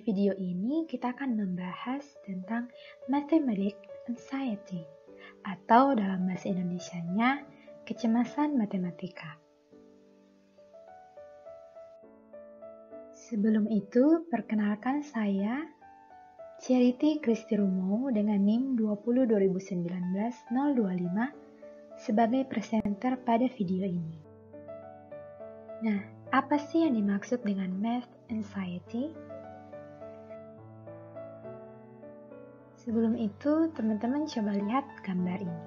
video ini kita akan membahas tentang mathematics anxiety atau dalam bahasa Indonesianya kecemasan matematika. Sebelum itu, perkenalkan saya Charity Kristi Rumo dengan NIM 202019-025 sebagai presenter pada video ini. Nah, apa sih yang dimaksud dengan math anxiety? Sebelum itu, teman-teman coba lihat gambar ini.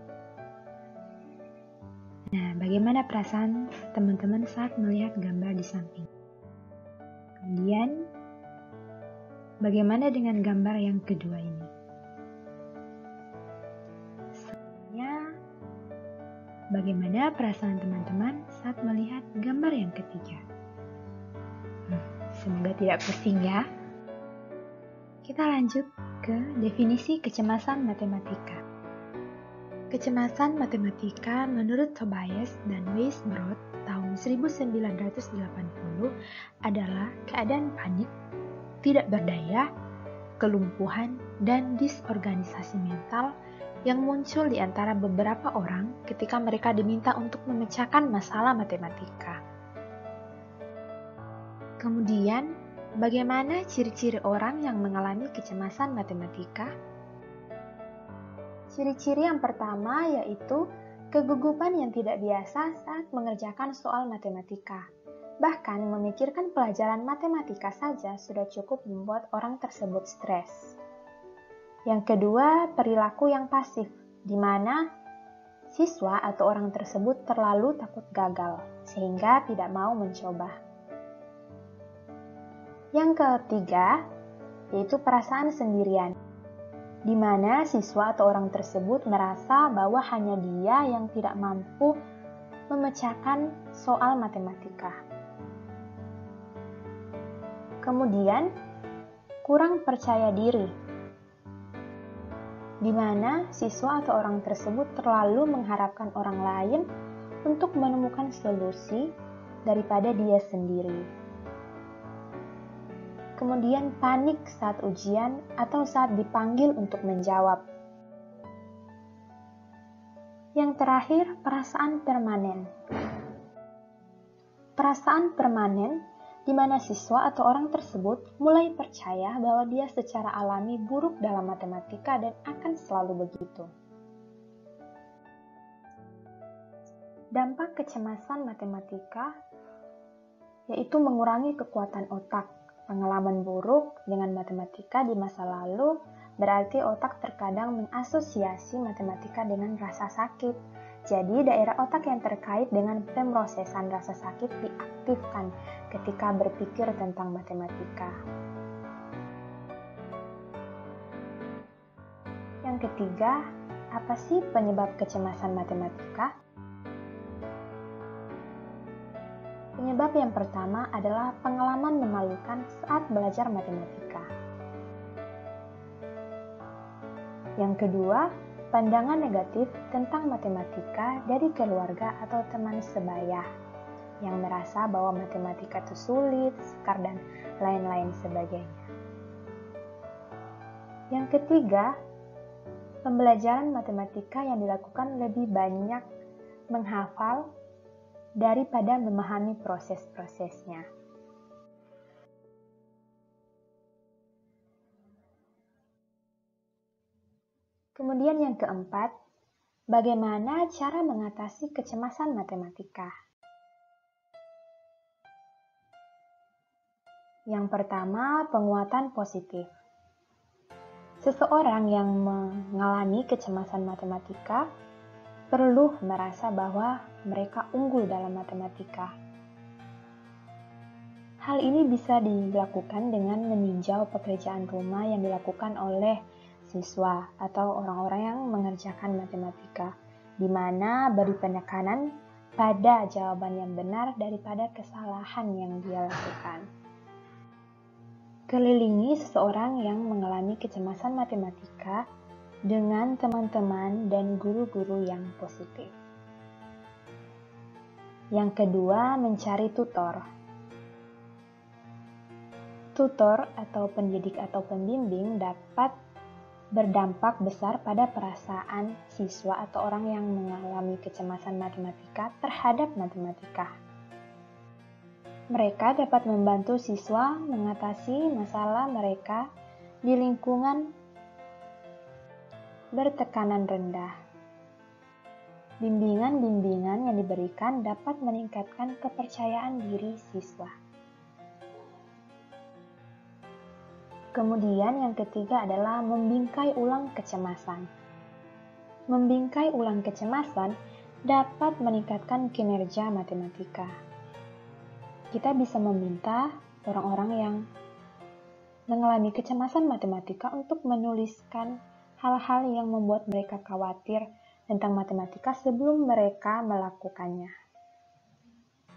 Nah, bagaimana perasaan teman-teman saat melihat gambar di samping? Kemudian, bagaimana dengan gambar yang kedua ini? Selanjutnya, bagaimana perasaan teman-teman saat melihat gambar yang ketiga? Semoga tidak pusing ya. Kita lanjut ke definisi kecemasan matematika. Kecemasan matematika menurut Tobias dan Weisbrod tahun 1980 adalah keadaan panik, tidak berdaya, kelumpuhan, dan disorganisasi mental yang muncul di antara beberapa orang ketika mereka diminta untuk memecahkan masalah matematika. Kemudian, bagaimana ciri-ciri orang yang mengalami kecemasan matematika? Ciri-ciri yang pertama yaitu kegugupan yang tidak biasa saat mengerjakan soal matematika. Bahkan memikirkan pelajaran matematika saja sudah cukup membuat orang tersebut stres. Yang kedua, perilaku yang pasif, di mana siswa atau orang tersebut terlalu takut gagal, sehingga tidak mau mencoba. Yang ketiga, yaitu perasaan sendirian, di mana siswa atau orang tersebut merasa bahwa hanya dia yang tidak mampu memecahkan soal matematika. Kemudian, kurang percaya diri, di mana siswa atau orang tersebut terlalu mengharapkan orang lain untuk menemukan solusi daripada dia sendiri. Kemudian panik saat ujian atau saat dipanggil untuk menjawab. Yang terakhir, perasaan permanen. Perasaan permanen di mana siswa atau orang tersebut mulai percaya bahwa dia secara alami buruk dalam matematika dan akan selalu begitu. Dampak kecemasan matematika yaitu mengurangi kekuatan otak. Pengalaman buruk dengan matematika di masa lalu berarti otak terkadang mengasosiasi matematika dengan rasa sakit. Jadi daerah otak yang terkait dengan pemrosesan rasa sakit diaktifkan ketika berpikir tentang matematika. Yang ketiga, apa sih penyebab kecemasan matematika? Penyebab yang pertama adalah pengalaman memalukan saat belajar matematika. Yang kedua, pandangan negatif tentang matematika dari keluarga atau teman sebaya yang merasa bahwa matematika itu sulit, sukar, dan lain-lain sebagainya. Yang ketiga, pembelajaran matematika yang dilakukan lebih banyak menghafal daripada memahami proses-prosesnya. Kemudian yang keempat, bagaimana cara mengatasi kecemasan matematika? Yang pertama, penguatan positif. Seseorang yang mengalami kecemasan matematika perlu merasa bahwa mereka unggul dalam matematika. Hal ini bisa dilakukan dengan meninjau pekerjaan rumah yang dilakukan oleh siswa atau orang-orang yang mengerjakan matematika, di mana beri penekanan pada jawaban yang benar daripada kesalahan yang dia lakukan. Kelilingi seseorang yang mengalami kecemasan matematika dengan teman-teman dan guru-guru yang positif. Yang kedua, mencari tutor. Tutor atau pendidik atau pembimbing dapat berdampak besar pada perasaan siswa atau orang yang mengalami kecemasan matematika terhadap matematika. Mereka dapat membantu siswa mengatasi masalah mereka di lingkungan bertekanan rendah. Bimbingan-bimbingan yang diberikan dapat meningkatkan kepercayaan diri siswa. Kemudian yang ketiga adalah membingkai ulang kecemasan. Membingkai ulang kecemasan dapat meningkatkan kinerja matematika. Kita bisa meminta orang-orang yang mengalami kecemasan matematika untuk menuliskan hal-hal yang membuat mereka khawatir tentang matematika sebelum mereka melakukannya.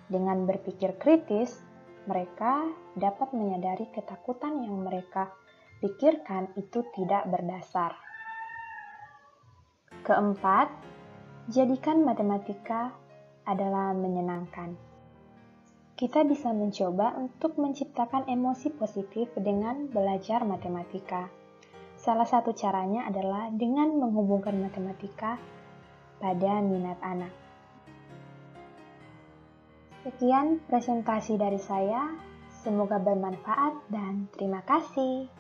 Dengan berpikir kritis, mereka dapat menyadari ketakutan yang mereka pikirkan itu tidak berdasar. Keempat, jadikan matematika adalah menyenangkan. Kita bisa mencoba untuk menciptakan emosi positif dengan belajar matematika. Salah satu caranya adalah dengan menghubungkan matematika pada minat anak. Sekian presentasi dari saya, semoga bermanfaat dan terima kasih.